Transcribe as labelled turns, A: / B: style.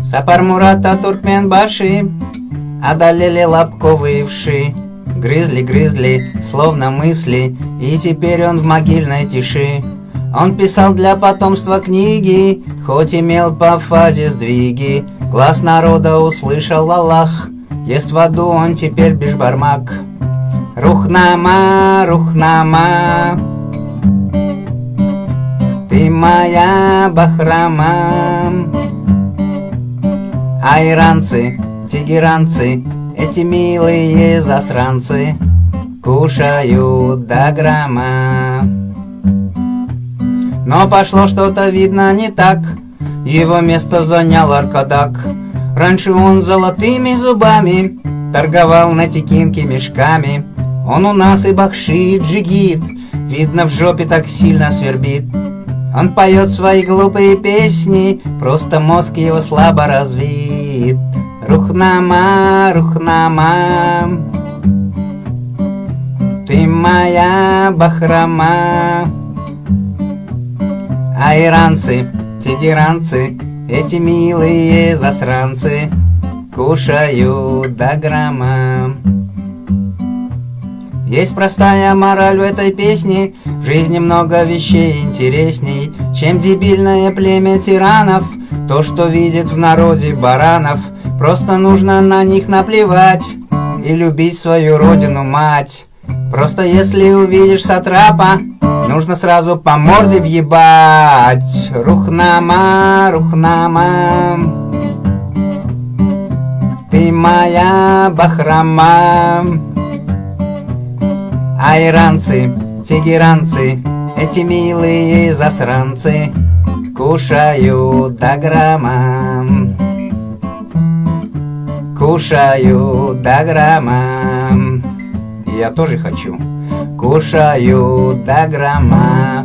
A: Сапар Мурата Туркменбаши одолели лобковые вши. Грызли, словно мысли, и теперь он в могильной тиши. Он писал для потомства книги, хоть имел по фазе сдвиги. Глаз народа услышал Аллах, ест в аду он теперь бешбармак. Рухнама, Рухнама, ты моя Бахрама. А иранцы, тегеранцы, эти милые засранцы кушают до грамма. Но пошло что-то, видно, не так. Его место занял Аркадак. Раньше он золотыми зубами торговал на текинке мешками. Он у нас и бахши, и джигит, видно, в жопе так сильно свербит. Он поет свои глупые песни, просто мозг его слабо развит. Рухнама, Рухнама, ты моя Бахрама. А иранцы, тегеранцы, эти милые засранцы кушают до грамма. Есть простая мораль в этой песне: в жизни много вещей интересней, чем дебильное племя тиранов, то, что видит в народе баранов. Просто нужно на них наплевать и любить свою родину, мать. Просто если увидишь сатрапа, нужно сразу по морде въебать. Рухнама, Рухнама, ты моя Бахрама. А иранцы, тегеранцы, эти милые засранцы кушают до грамма. Кушают до грамма. Я тоже хочу. Кушают до грамма.